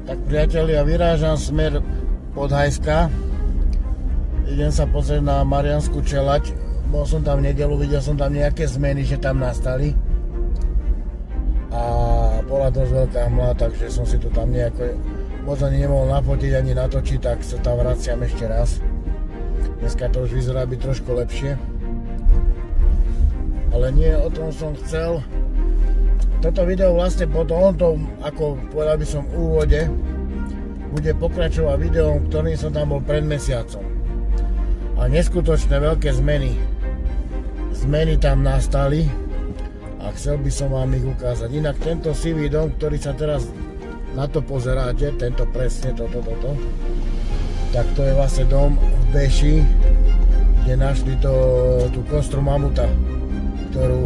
Tak priatelia, vyrážam smer Podhajska. Idem sa pozrieť na Mariánsku čeľaď. Bol som tam v nedeľu, videl som tam nejaké zmeny, že tam nastali. A bola dosť veľká hmla, takže som si to tam nejako moc ani nemohol nafotiť, ani natočiť, tak sa tam vraciam ešte raz. Dneska to už vyzerá byť trošku lepšie. Ale nie o tom som chcel. Toto video vlastne po tomto, ako povedal by som v úvode, bude pokračovať videom, ktorým som tam bol pred mesiacom. A neskutočné veľké zmeny tam nastali a chcel by som vám ich ukázať. Inak tento sivý dom, ktorý sa teraz na to pozeráte, tento presne toto, tak to je vlastne dom v Beši, kde našli tú kostru mamuta, ktorú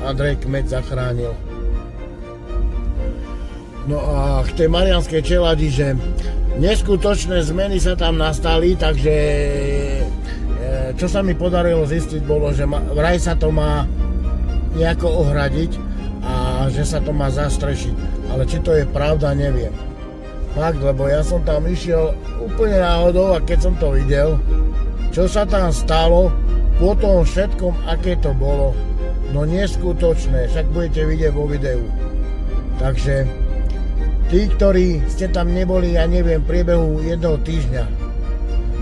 Andrej Kmeď zachránil. No a k tej Mariánskej čeľadi, že neskutočné zmeny sa tam nastali, takže čo sa mi podarilo zistiť bolo, že vraj sa to má nejako ohradiť a že sa to má zastrešiť. Ale či to je pravda, neviem. Fakt, lebo ja som tam išiel úplne náhodou a keď som to videl, čo sa tam stalo, po tom všetkom, aké to bolo, no neskutočné, však budete vidieť vo videu. Takže tí, ktorí ste tam neboli, ja neviem, v priebehu jedného týždňa,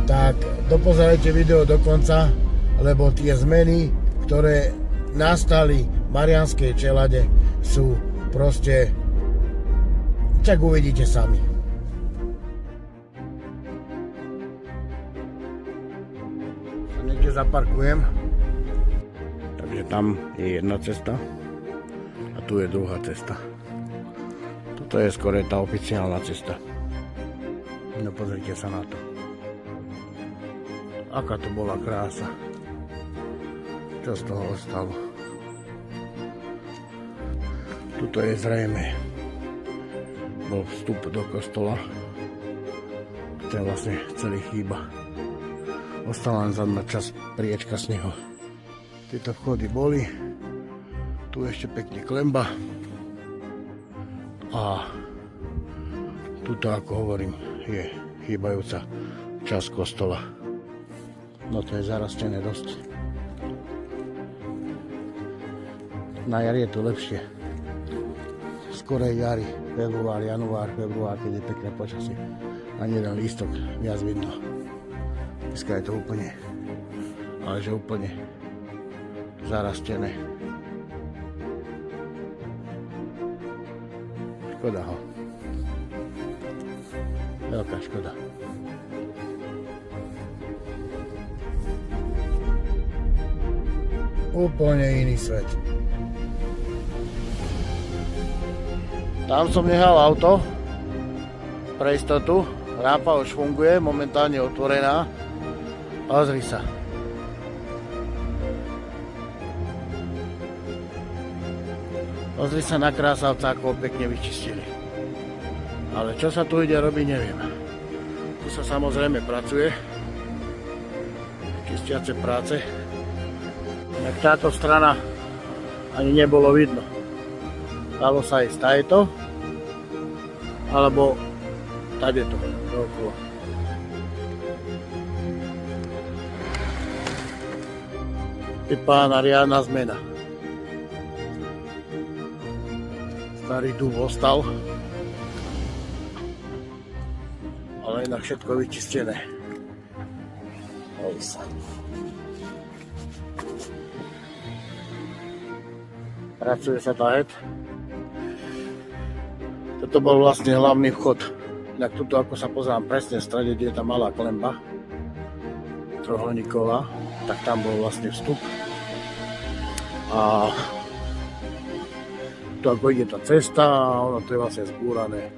tak dopozerajte video do konca, lebo tie zmeny, ktoré nastali v Mariánskej čeľade, sú proste, však uvidíte sami. Niekde zaparkujem. Takže tam je jedna cesta a tu je druhá cesta. Toto je skôr tá oficiálna cesta. No pozrite sa na to. Aká to bola krása. Čo z toho ostalo? Tuto je zrejme bol vstup do kostola. To je vlastne celý chýba. Ostala len zadná časť priečka z neho. Tieto vchody boli. Tu ešte pekne klemba. A tuto, ako hovorím, je chýbajúca časť kostola. No to je zarastené dosť. Na jar je to lepšie. Skorej jari, február, február, keď je pekné počasie. Ani jeden lístok viac vidno. Dneska je to úplne, ale že úplne zarastené. Škoda ho. Veľká škoda. Úplne iný svet. Tam som nehal auto pre istotu. Rampa už funguje, momentálne otvorená. Pozri sa. Pozri sa na krásavca, ako ho pekne vyčistili. Ale čo sa tu ide robiť, neviem. Tu sa samozrejme pracuje. Čistiace práce. Jak táto strana ani nebolo vidno. Dalo sa ísť tajto, alebo tadeto, dookolo. Je pána riadna zmena. Starý dúb ostal, ale inak všetko vyčistené. Pracuje sa tahet. Toto bol vlastne hlavný vchod. Inak tuto, ako sa pozerám presne v strede, kde je tá malá klemba trojuholníková, tak tam bol vlastne vstup. A tu ako ide tá cesta, ono to je vlastne zbúrané.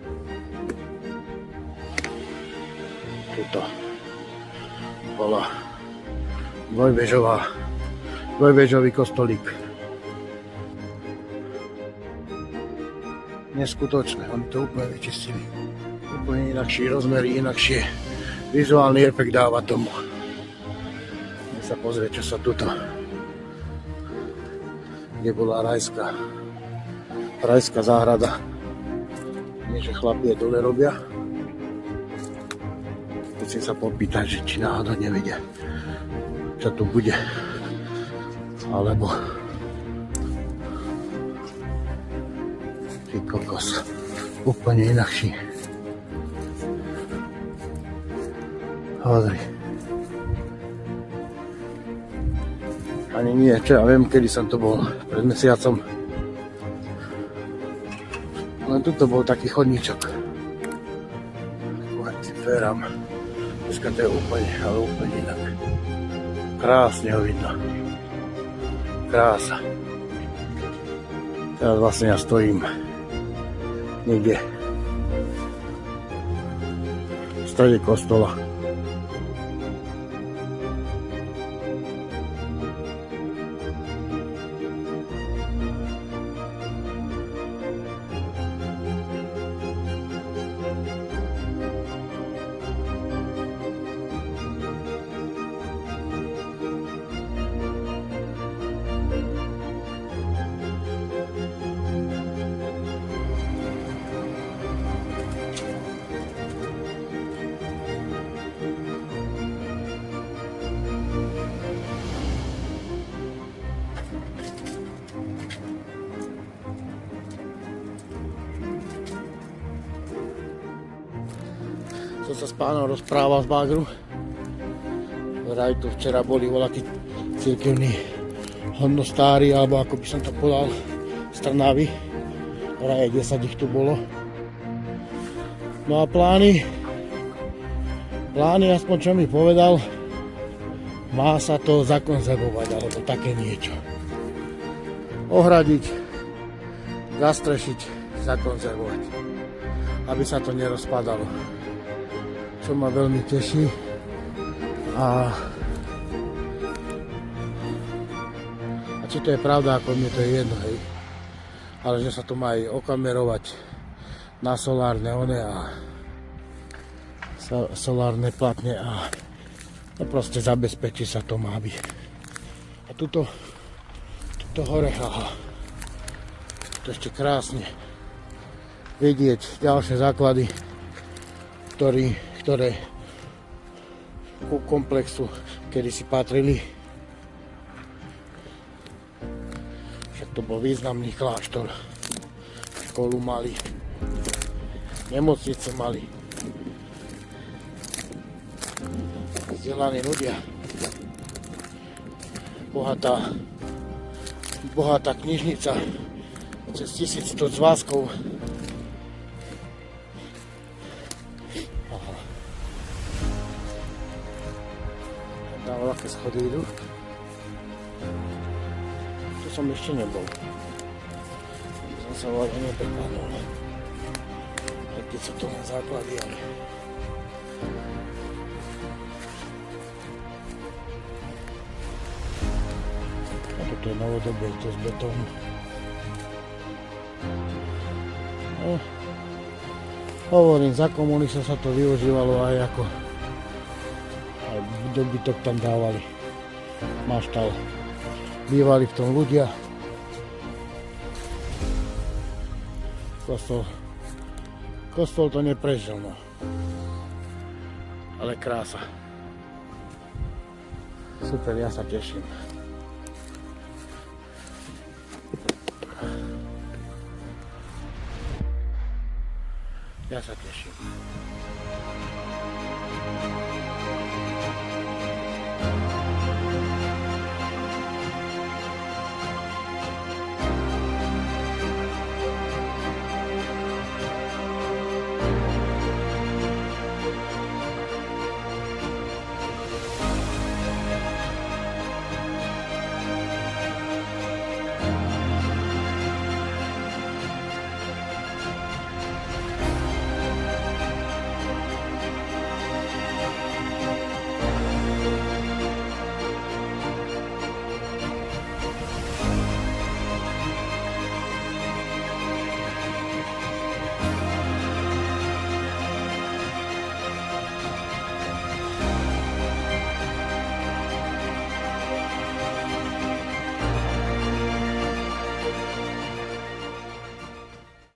Tuto bola dvojbežový kostolík. Neskutočné, oni to úplne vyčistili. Úplne inakší rozmery, inakšie vizuálny efekt dáva tomu. Nech sa pozrie, čo sa tuto, kde bola rajská záhrada. že chlapi je dole robia. Musím sa popýtať, že či náhodou nevedia, čo tu bude. Alebo ty kokos, úplne inakší. Hodri. Ani nie, čo ja viem, kedy som to bol, pred mesiacom. Len tuto bol taký chodníčok. Kvôli tým dverám. Dneska to je úplne, ale úplne inak. Krásne ho vidno. Krása. Teraz vlastne ja stojím niekde v strede kostola. Som sa s pánom rozprával z Bagru. Vraj tu včera boli voľakí cirkevní hodnostári, alebo ako by som to povedal, z Trnavy. Vraj 10 ich tu bolo. No a plány, aspoň čo mi povedal, má sa to zakonzervovať, alebo také niečo. Ohradiť, zastrešiť, zakonzervovať, aby sa to nerozpadalo. Čo ma veľmi teší. A či to je pravda, ako mne to je jedno, hej. Ale že sa to má aj okamerovať na solárne solárne platne a proste zabezpečí sa to má byť. A tuto hore, aha, to ešte krásne vidieť ďalšie základy, ktoré ku komplexu kedysi patrili. Však to bol významný kláštor. Školu mali, nemocnice mali. Vzdelaní ľudia. Bohatá knižnica. Cez 1100 zvázkov. Tam veľké schody idú. Tu som ešte nebol. Som sa vlastne neprekladol. Aj keď sú to len základy, ale... A toto je novodobé, to z betónu. No, hovorím, za komunistov sa to využívalo aj ako dobytok tam dávali. Maštal. Bývali v tom ľudia. Kostol to neprežil, no. Ale krása. Super, ja sa teším. Ja sa teším.